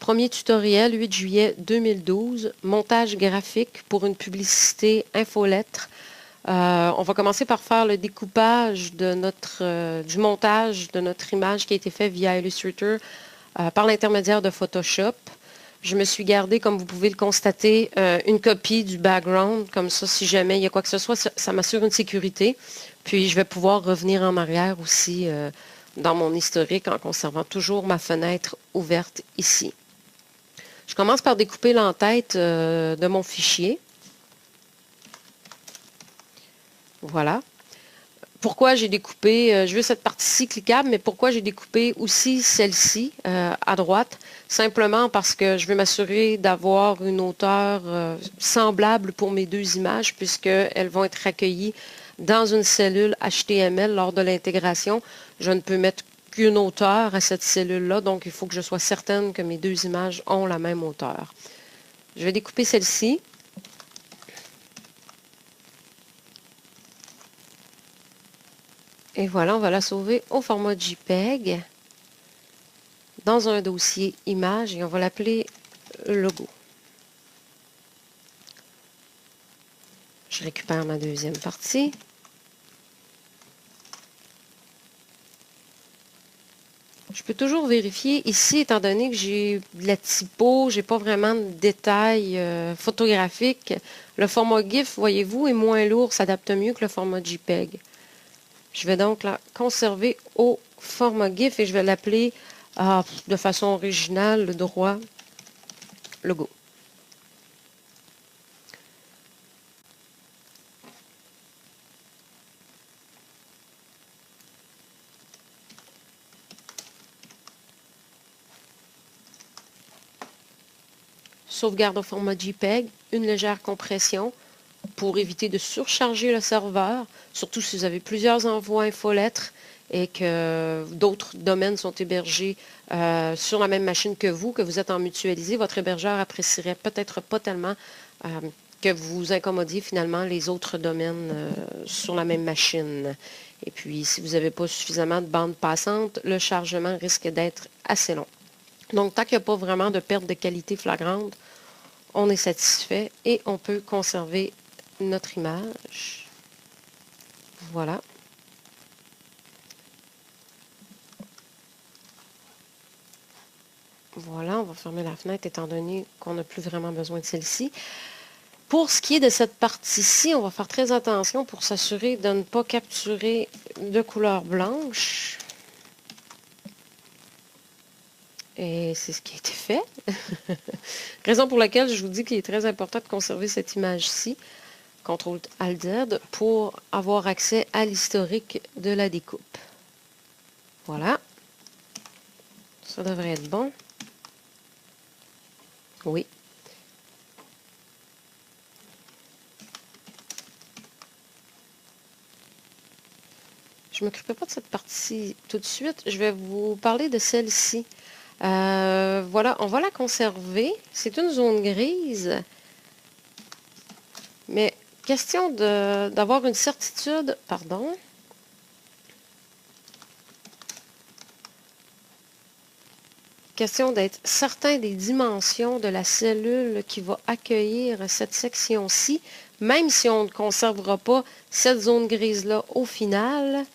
Premier tutoriel, 8 juillet 2012, montage graphique pour une publicité infolettre. On va commencer par faire le découpage de du montage de notre image qui a été fait via Illustrator par l'intermédiaire de Photoshop. Je me suis gardé, comme vous pouvez le constater, une copie du background. Comme ça, si jamais il y a quoi que ce soit, ça m'assure une sécurité. Puis, je vais pouvoir revenir en arrière aussi dans mon historique en conservant toujours ma fenêtre ouverte ici. Je commence par découper l'entête de mon fichier. Voilà. Pourquoi j'ai découpé, je veux cette partie-ci cliquable, mais pourquoi j'ai découpé aussi celle-ci à droite? Simplement parce que je veux m'assurer d'avoir une hauteur semblable pour mes deux images, puisqu'elles vont être accueillies dans une cellule HTML lors de l'intégration. Je ne peux mettre qu'une hauteur à cette cellule-là, donc il faut que je sois certaine que mes deux images ont la même hauteur. Je vais découper celle-ci. Et voilà, on va la sauver au format JPEG dans un dossier image et on va l'appeler logo. Je récupère ma deuxième partie. Je peux toujours vérifier ici, étant donné que j'ai de la typo, j'ai pas vraiment de détails photographiques. Le format GIF, voyez-vous, est moins lourd, s'adapte mieux que le format JPEG. Je vais donc la conserver au format GIF et je vais l'appeler de façon originale, le droit logo. Sauvegarde au format JPEG, une légère compression pour éviter de surcharger le serveur, surtout si vous avez plusieurs envois infolettres et que d'autres domaines sont hébergés sur la même machine que vous êtes en mutualisé. Votre hébergeur apprécierait peut-être pas tellement que vous incommodiez finalement les autres domaines sur la même machine. Et puis, si vous n'avez pas suffisamment de bande passante, le chargement risque d'être assez long. Donc, tant qu'il n'y a pas vraiment de perte de qualité flagrante, on est satisfait et on peut conserver notre image. Voilà. Voilà, on va fermer la fenêtre étant donné qu'on n'a plus vraiment besoin de celle-ci. Pour ce qui est de cette partie-ci, on va faire très attention pour s'assurer de ne pas capturer de couleur blanche. Et c'est ce qui a été fait. Raison pour laquelle je vous dis qu'il est très important de conserver cette image-ci, CTRL-ALT-Z, pour avoir accès à l'historique de la découpe. Voilà. Ça devrait être bon. Oui. Je ne m'occuperai pas de cette partie tout de suite. Je vais vous parler de celle-ci. Voilà, on va la conserver. C'est une zone grise. Mais question d'avoir une certitude, pardon. Question d'être certain des dimensions de la cellule qui va accueillir cette section-ci, même si on ne conservera pas cette zone grise-là au final.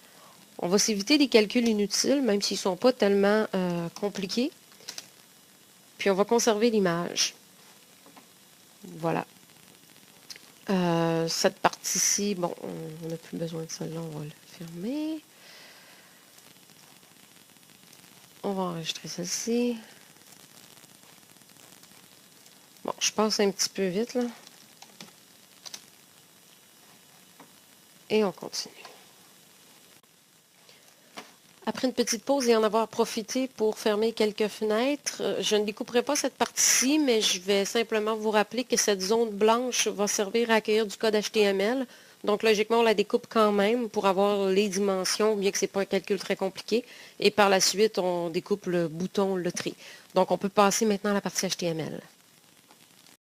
On va s'éviter des calculs inutiles, même s'ils ne sont pas tellement compliqués. Puis on va conserver l'image. Voilà. Cette partie-ci, bon, on n'a plus besoin de celle-là, on va le fermer. On va enregistrer celle-ci. Bon, je passe un petit peu vite, là. Et on continue. Après une petite pause et en avoir profité pour fermer quelques fenêtres, je ne découperai pas cette partie-ci, mais je vais simplement vous rappeler que cette zone blanche va servir à accueillir du code HTML. Donc, logiquement, on la découpe quand même pour avoir les dimensions, bien que ce n'est pas un calcul très compliqué. Et par la suite, on découpe le bouton, le tri. Donc, on peut passer maintenant à la partie HTML.